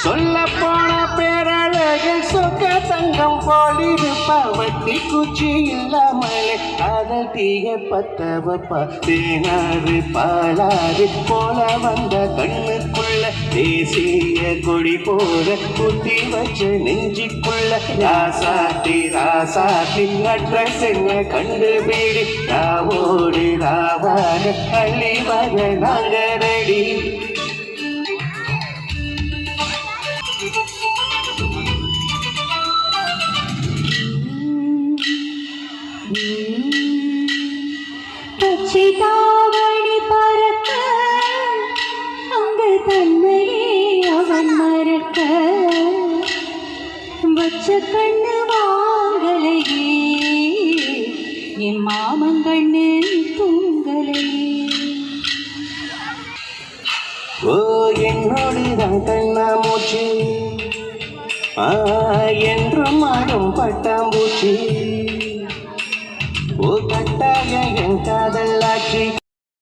சொல்ல போன பேரழகில் சொக்க தங்கம் போலிருப்பா வட்டி குச்சி இல்லாமலே காதல் தீய பத்த வைப்பா தேனாறு பாலாறு போல வந்த கண்ணுக்குள்ள தேசிய கொடி போல குத்தி வச்ச நெஞ்சுக்குள்ள ராசாத்தி ராசாத்தி அட்ரஸ் என்ன கண்டுபிடி ராவோடு ராவாக அள்ளி வர நாங்க ரெடி. தாவணி பறக்க அங்கு தன்னையே அவன் மறக்க வச்ச கண்ணு வாங்கலையே என் மாமங்கண்ணு தூங்கலையே. ஓ என்னோடு தான் கண்ணா மூச்சு என்றும் ஆடும் பட்டாம்பூச்சி ஓ கட்டாய என் காதல் ஆட்சி.